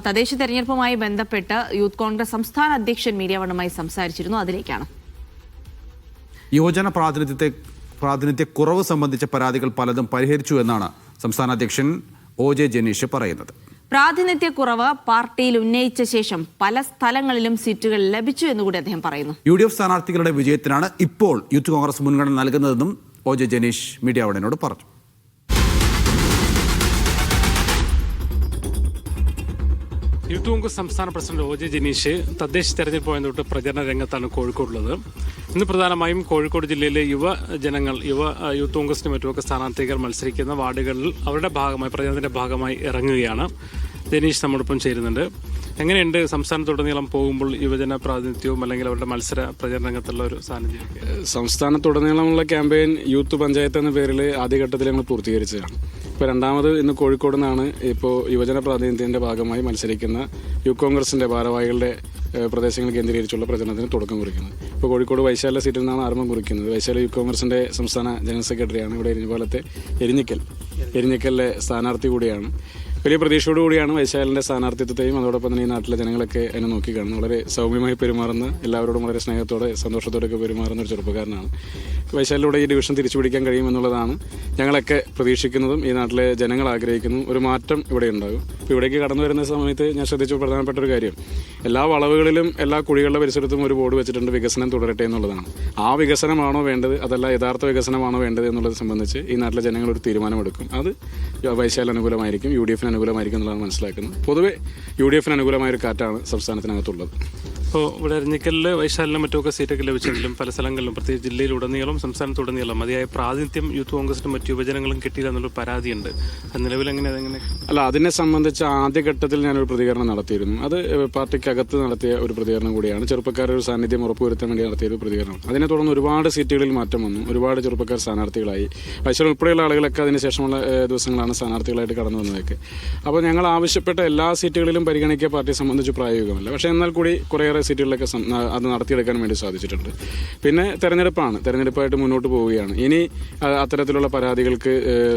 തദ്ദേശ തെരഞ്ഞെടുപ്പുമായി ബന്ധപ്പെട്ട് യൂത്ത് കോൺഗ്രസ് സംസ്ഥാന അധ്യക്ഷൻ മീഡിയ വണ്ണുമായി സംസാരിച്ചിരുന്നു. അതിലേക്കാണ്. യുവജന പ്രാതിനിധ്യ കുറവ് സംബന്ധിച്ച പരാതികൾ പലതും പരിഹരിച്ചു എന്നാണ് സംസ്ഥാന അധ്യക്ഷൻ OJ ജനീഷ് പറയുന്നത്. പ്രാതിനിധ്യക്കുറവ് പാർട്ടിയിൽ ഉന്നയിച്ച ശേഷം പല സ്ഥലങ്ങളിലും സീറ്റുകൾ ലഭിച്ചു എന്നുകൂടി അദ്ദേഹം പറയുന്നു. UDF സ്ഥാനാർത്ഥികളുടെ വിജയത്തിനാണ് ഇപ്പോൾ യൂത്ത് കോൺഗ്രസ് മുൻഗണന നൽകുന്നതെന്നും OJ ജനീഷ് മീഡിയ വണ്ണിനോട് പറഞ്ഞു. യൂത്ത് കോൺഗ്രസ് സംസ്ഥാന പ്രസിഡന്റ് OJ ജനീഷ് തദ്ദേശ തെരഞ്ഞെടുപ്പ് തൊട്ട് പ്രചരണ രംഗത്താണ് കോഴിക്കോടുള്ളത്. ഇന്ന് പ്രധാനമായും കോഴിക്കോട് ജില്ലയിലെ യൂത്ത് കോൺഗ്രസിന്റെ മറ്റുമൊക്കെ സ്ഥാനാർത്ഥികൾ മത്സരിക്കുന്ന വാർഡുകളിൽ അവരുടെ ഭാഗമായി പ്രചരണത്തിന്റെ ഭാഗമായി ഇറങ്ങുകയാണ്. ജനീഷ് നമ്മോടൊപ്പം ചേരുന്നുണ്ട്. എങ്ങനെയുണ്ട് സംസ്ഥാനത്തുടനീളം പോകുമ്പോൾ യുവജന പ്രാതിനിധ്യവും അല്ലെങ്കിൽ അവരുടെ മത്സര പ്രചരണ രംഗത്തുള്ള ഒരു സാന്നിധ്യം? സംസ്ഥാനത്തുടനീളമുള്ള ക്യാമ്പയിൻ യൂത്ത് പഞ്ചായത്ത് എന്ന പേരിൽ ആദ്യഘട്ടത്തിൽ ഞങ്ങൾ പൂർത്തീകരിച്ചതാണ്. ഇപ്പോൾ രണ്ടാമത് ഇന്ന് കോഴിക്കോട് നിന്നാണ് ഇപ്പോൾ യുവജന പ്രാതിനിധ്യത്തിന്റെ ഭാഗമായി മത്സരിക്കുന്ന യൂത്ത് കോൺഗ്രസിന്റെ ഭാരവാഹികളുടെ പ്രദേശങ്ങൾ കേന്ദ്രീകരിച്ചുള്ള പ്രചരണത്തിന് തുടക്കം കുറിക്കുന്നത്. ഇപ്പോൾ കോഴിക്കോട് വൈശാല സീറ്റിൽ നിന്നാണ് ആരംഭം കുറിക്കുന്നത്. വൈശാല യൂത്ത് കോൺഗ്രസിന്റെ സംസ്ഥാന ജനറൽ സെക്രട്ടറിയാണ്. ഇവിടെ എരിഞ്ഞിപ്പാലത്തെ എരിഞ്ഞിക്കലിലെ സ്ഥാനാർത്ഥി കൂടിയാണ്. വലിയ പ്രതീക്ഷയോടുകൂടിയാണ് വൈശാലിന്റെ സ്ഥാനാർത്ഥിത്വത്തെയും അതോടൊപ്പം തന്നെ ഈ നാട്ടിലെ ജനങ്ങളൊക്കെ അതിനെ നോക്കിക്കാണുന്നത്. വളരെ സൗമ്യമായി പെരുമാറുന്ന, എല്ലാവരോടും വളരെ സ്നേഹത്തോടെ സന്തോഷത്തോടെയൊക്കെ പെരുമാറുന്ന ഒരു ചെറുപ്പക്കാരനാണ്. വൈശാലിലൂടെ ഈ ഡിവിഷൻ തിരിച്ചുപിടിക്കാൻ കഴിയുമെന്നുള്ളതാണ് ഞങ്ങളൊക്കെ പ്രതീക്ഷിക്കുന്നതും ഈ നാട്ടിലെ ജനങ്ങൾ ആഗ്രഹിക്കുന്നു. ഒരു മാറ്റം ഇവിടെ ഉണ്ടാകും. ഇപ്പോൾ ഇവിടേക്ക് കടന്നു വരുന്ന സമയത്ത് ഞാൻ ശ്രദ്ധിച്ച പ്രധാനപ്പെട്ട ഒരു കാര്യം, എല്ലാ വളവുകളിലും എല്ലാ കുഴികളുടെ പരിസരത്തും ഒരു ബോർഡ് വെച്ചിട്ടുണ്ട്, വികസനം തുടരട്ടെ എന്നുള്ളതാണ്. ആ വികസനമാണോ വേണ്ടത്, അതല്ല യഥാർത്ഥ വികസനമാണോ വേണ്ടത് എന്നുള്ളത് സംബന്ധിച്ച് ഈ നാട്ടിലെ ജനങ്ങൾ ഒരു തീരുമാനമെടുക്കും. അത് വൈശാൽ അനുകൂലമായിരിക്കും, UDF അനുകൂലമായിരിക്കും എന്നുള്ളതാണ് മനസ്സിലാക്കുന്നത്. പൊതുവെ UDF അനുകൂലമായൊരു കാറ്റാണ് സംസ്ഥാനത്തിനകത്തുള്ളത്. ഇപ്പോൾ ഇവിടെ എരിഞ്ഞിക്കലിൽ വൈശാലിനും മറ്റുമൊക്കെ സീറ്റൊക്കെ ലഭിച്ചെങ്കിലും പല സ്ഥലങ്ങളിലും പ്രത്യേകിച്ച് ജില്ലയിലുടനീളം സംസ്ഥാനത്തുടനീളം മതിയായ പ്രാതിനിധ്യം യൂത്ത് കോൺഗ്രസിനും മറ്റു യുവജനങ്ങളും കിട്ടിയില്ല എന്നുള്ളൊരു പരാതിയുണ്ട്. നിലവിൽ അതെങ്ങനെ? അല്ല, അതിനെ സംബന്ധിച്ച് ആദ്യഘട്ടത്തിൽ ഞാനൊരു പ്രതികരണം നടത്തിയിരുന്നു. അത് പാർട്ടിക്കകത്ത് നടത്തിയ ഒരു പ്രതികരണം കൂടിയാണ്. ചെറുപ്പക്കാരുടെ ഒരു സാന്നിധ്യം ഉറപ്പുവരുത്താൻ വേണ്ടി നടത്തിയ ഒരു പ്രതികരണം. അതിനെ തുടർന്ന് ഒരുപാട് സീറ്റുകളിൽ മാറ്റം വന്നു. ഒരുപാട് ചെറുപ്പക്കാർ സ്ഥാനാർത്ഥികളായി. വൈശാൽ ഉൾപ്പെടെയുള്ള ആളുകളൊക്കെ അതിനുശേഷമുള്ള ദിവസങ്ങളാണ് സ്ഥാനാർത്ഥികളായിട്ട് കടന്നു വന്നതൊക്കെ. അപ്പോൾ ഞങ്ങൾ ആവശ്യപ്പെട്ട എല്ലാ സീറ്റുകളിലും പരിഗണിക്കുക പാർട്ടിയെ സംബന്ധിച്ച് പ്രായോഗികമല്ല. പക്ഷേ എന്നാൽ കൂടി കുറേയേറെ സീറ്റുകളിലൊക്കെ അത് നടത്തിയെടുക്കാൻ വേണ്ടി സാധിച്ചിട്ടുണ്ട്. പിന്നെ തെരഞ്ഞെടുപ്പായിട്ട് മുന്നോട്ട് പോവുകയാണ്. ഇനി അത്തരത്തിലുള്ള പരാതികൾക്ക്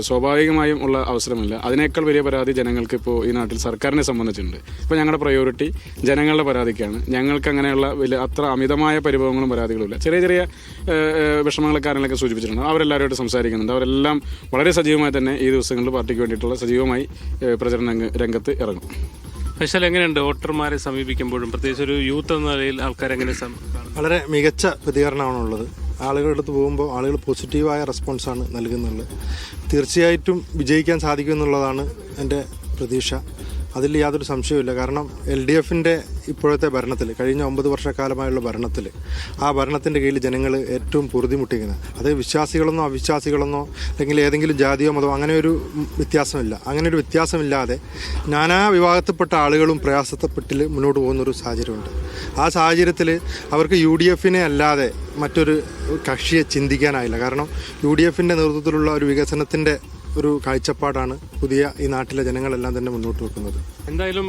സ്വാഭാവികമായും ഉള്ള അവസരമില്ല. അതിനേക്കാൾ വലിയ പരാതി ജനങ്ങൾക്ക് ഇപ്പോൾ ഈ നാട്ടിൽ സർക്കാരിനെ സംബന്ധിച്ചിട്ടുണ്ട്. ഇപ്പോൾ ഞങ്ങളുടെ പ്രയോറിറ്റി ജനങ്ങളുടെ പരാതിക്കാണ്. ഞങ്ങൾക്ക് അങ്ങനെയുള്ള അത്ര അമിതമായ പരിഭവങ്ങളും പരാതികളുമില്ല. ചെറിയ ചെറിയ വിഷമങ്ങളൊക്കെ കാര്യങ്ങളൊക്കെ സൂചിപ്പിച്ചിട്ടുണ്ട്. അവരെല്ലാവരുമായിട്ട് സംസാരിക്കുന്നുണ്ട്. അവരെല്ലാം വളരെ സജീവമായി തന്നെ ഈ ദിവസങ്ങളിൽ പാർട്ടിക്ക് വേണ്ടിയിട്ടുള്ള സജീവമായി പ്രചരണ രംഗത്ത് ഇറങ്ങും. വൈശാൽ, എങ്ങനെയുണ്ട് വോട്ടർമാരെ സമീപിക്കുമ്പോഴും പ്രത്യേകിച്ച് ഒരു യൂത്ത് എന്ന നിലയിൽ ആൾക്കാരെങ്ങനെ? വളരെ മികച്ച പ്രതികരണമാണുള്ളത്. ആളുകളുടെ അടുത്ത് പോകുമ്പോൾ ആളുകൾ പോസിറ്റീവായ റെസ്പോൺസാണ് നൽകുന്നുള്ളത്. തീർച്ചയായിട്ടും വിജയിക്കാൻ സാധിക്കുമെന്നുള്ളതാണ് എൻ്റെ പ്രതീക്ഷ. അതിൽ യാതൊരു സംശയവുമില്ല. കാരണം LDFന്റെ ഇപ്പോഴത്തെ ഭരണത്തിൽ, കഴിഞ്ഞ 9 വർഷക്കാലമായുള്ള ഭരണത്തിൽ, ആ ഭരണത്തിൻ്റെ കീഴിൽ ജനങ്ങൾ ഏറ്റവും പൊറുതിമുട്ടിക്കുന്നത്, അത് വിശ്വാസികളെന്നോ അവിശ്വാസികളെന്നോ അല്ലെങ്കിൽ ഏതെങ്കിലും ജാതിയോ മതമോ അങ്ങനെ ഒരു വ്യത്യാസമില്ല. അങ്ങനെ ഒരു വ്യത്യാസമില്ലാതെ നാനാ വിഭാഗത്തിൽപ്പെട്ട ആളുകളും പ്രയാസപ്പെട്ടിൽ മുന്നോട്ട് പോകുന്നൊരു സാഹചര്യമുണ്ട്. ആ സാഹചര്യത്തിൽ അവർക്ക് UDFനെ അല്ലാതെ മറ്റൊരു കക്ഷിയെ ചിന്തിക്കാനായില്ല. കാരണം UDFന്റെ നേതൃത്വത്തിലുള്ള ഒരു വികസനത്തിൻ്റെ ഒരു കാഴ്ചപ്പാടാണ് ഈ നാട്ടിലെ ജനങ്ങളെല്ലാം തന്നെ മുന്നോട്ട് വെക്കുന്നത്. എന്തായാലും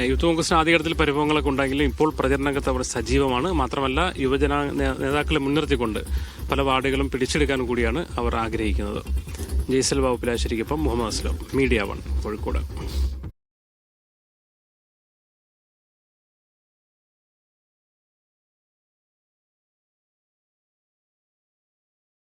യൂത്ത് കോൺഗ്രസിന് ആദ്യഘട്ടത്തിൽ പരിഭവങ്ങളൊക്കെ ഉണ്ടെങ്കിലും ഇപ്പോൾ പ്രചരണ രംഗത്ത് അവർ സജീവമാണ്. മാത്രമല്ല യുവജന നേതാക്കളെ മുൻനിർത്തിക്കൊണ്ട് പല വാർഡുകളും പിടിച്ചെടുക്കാൻ കൂടിയാണ് അവർ ആഗ്രഹിക്കുന്നത്. ജയ്സൽ ബാബു പിലാശ്ശേരിക്കൊപ്പം മുഹമ്മദ് അസ്ലം, മീഡിയ 1, കോഴിക്കോട്.